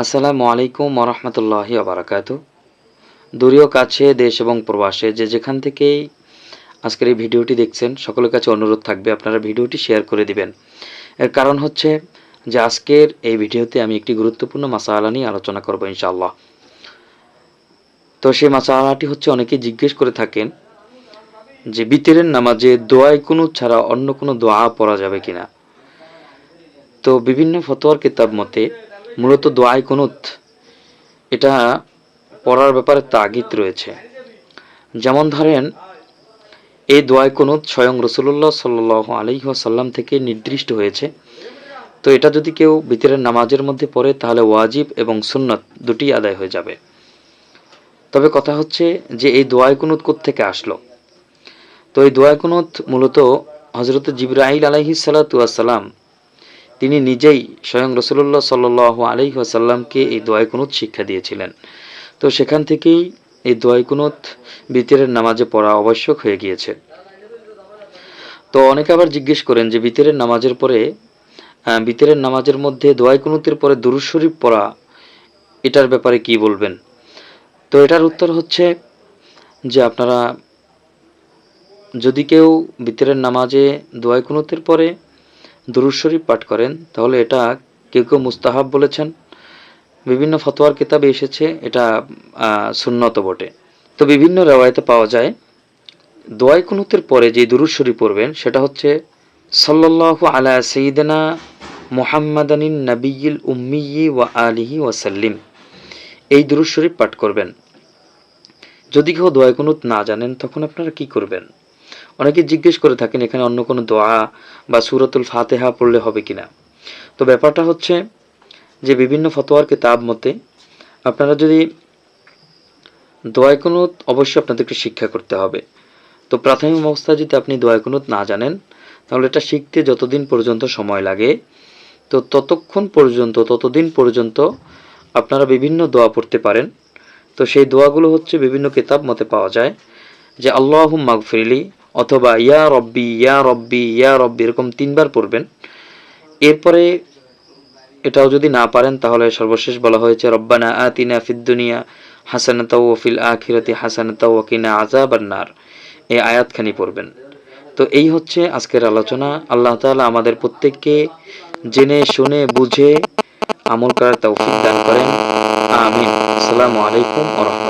আসসালামু আলাইকুম ওরহমতুল্লাহি ওবারাকাতু। দূরেও কাছে, দেশ এবং প্রবাসে যে যেখান থেকেই আজকের এই ভিডিওটি দেখছেন, সকলের কাছে অনুরোধ থাকবে আপনারা ভিডিওটি শেয়ার করে দিবেন। এর কারণ হচ্ছে যে আজকের এই ভিডিওতে আমি একটি গুরুত্বপূর্ণ মাসালা নিয়ে আলোচনা করব ইনশাআল্লাহ। তো সেই মাসালাটি হচ্ছে, অনেকেই জিজ্ঞেস করে থাকেন যে বিতরের নামাজে দোয়ায় কুনুত ছাড়া অন্য কোনো দোয়া পড়া যাবে কিনা। তো বিভিন্ন ফতোয়ার কিতাব মতে মূলত দোয়ায় কুনুত এটা পড়ার ব্যাপারে তাগিদ রয়েছে। যেমন ধরেন, এই দোয়ায় কুনুত স্বয়ং রাসূলুল্লাহ সাল্লাল্লাহু আলাইহি ওয়াসাল্লাম থেকে নির্দিষ্ট হয়েছে। তো এটা যদি কেউ ভিতরের নামাজের মধ্যে পড়ে তাহলে ওয়াজিব এবং সুন্নত দুটি আদায় হয়ে যাবে। তবে কথা হচ্ছে যে এই দোয়ায় কুনুত কোত্থেকে আসলো। তো এই দোয়ায় কুনুত মূলত হযরত জিবরাইল আলাইহিস সালাতু ওয়াস সালাম তিনি নিজেই স্বয়ং রাসূলুল্লাহ সাল্লাল্লাহু আলাইহি ওয়াসাল্লামকে এই দোয়ায় কুনুত শিক্ষা দিয়েছিলেন। তো সেখান থেকেই এই দোয়ায় কুনুত ভিতরের নামাজে পড়া আবশ্যক হয়ে গিয়েছে। তো অনেকে আবার জিজ্ঞেস করেন যে ভিতরের নামাজের পরে ভিতরের নামাজের মধ্যে দোয়ায় কুনুতের পরে দুরূদ শরীফ পড়া, এটার ব্যাপারে কি বলবেন। তো এটার উত্তর হচ্ছে যে আপনারা যদি কেউ ভিতরের নামাজে দোয়ায় কুনুতের পরে দুরূদ শরীফ পাঠ করেন তাহলে এটা কেউ কেউ মুস্তাহাব বলেছেন। বিভিন্ন ফতোয়ার কিতাবে এসেছে এটা সুন্নত বটে। তো বিভিন্ন রিওয়ায়াতে পাওয়া যায় দোয়ায় কুনুতের পরে যে দুরূদ শরীফ পড়বেন সেটা হচ্ছে সাল্লাল্লাহু আলা সাইয়্যিদিনা মুহাম্মাদানিন নাবিয়্যিল উম্মিয়্যি ওয়া আলিহি ওয়াসাল্লিম, এই দুরূদ শরীফ পাঠ করবেন। যদি কেউ দোয়ায় কুনুত না জানেন তখন আপনারা কি করবেন। অনেকে জিজ্ঞেস করে থাকেন এখানে অন্য কোনো দোয়া বা সূরাতুল ফাতিহা পড়লে হবে কিনা। তো ব্যাপারটা হচ্ছে যে বিভিন্ন ফতোয়ার কিতাব মতে আপনারা যদি দোয়ায় কুনুত অবশ্যই আপনাদেরকে শিক্ষা করতে হবে। তো প্রাথমিক অবস্থায় যদি আপনি দোয়ায় কুনুত না জানেন তাহলে এটা শিখতে যতদিন পর্যন্ত সময় লাগে তো ততদিন পর্যন্ত আপনারা বিভিন্ন দোয়া পড়তে পারেন। তো সেই দোয়াগুলো হচ্ছে বিভিন্ন কিতাব মতে পাওয়া যায় যে আল্লাহুম্মা গফিরলি অথবা ইয়া রব্বি ইয়া রব্বি ইয়া রব্বি, এরকম 3 বার পড়বেন। এরপরে এটাও যদি না পারেন তাহলে সর্বশেষ বলা হয়েছে রব্বানা আতিনা ফিদ দুনিয়া হাসানাতাও ওয়া ফিল আখিরাতি হাসানাতাও ওয়া কিনা আযাবান নার, এই আয়াতখানি পড়বেন। তো এই হচ্ছে আজকের আলোচনা। আল্লাহ তাআলা আমাদের প্রত্যেককে জেনে শুনে বুঝে আমল করার তৌফিক দান করেন। আমিন। আসসালামু আলাইকুম ওয়া রাহমাতুল্লাহ।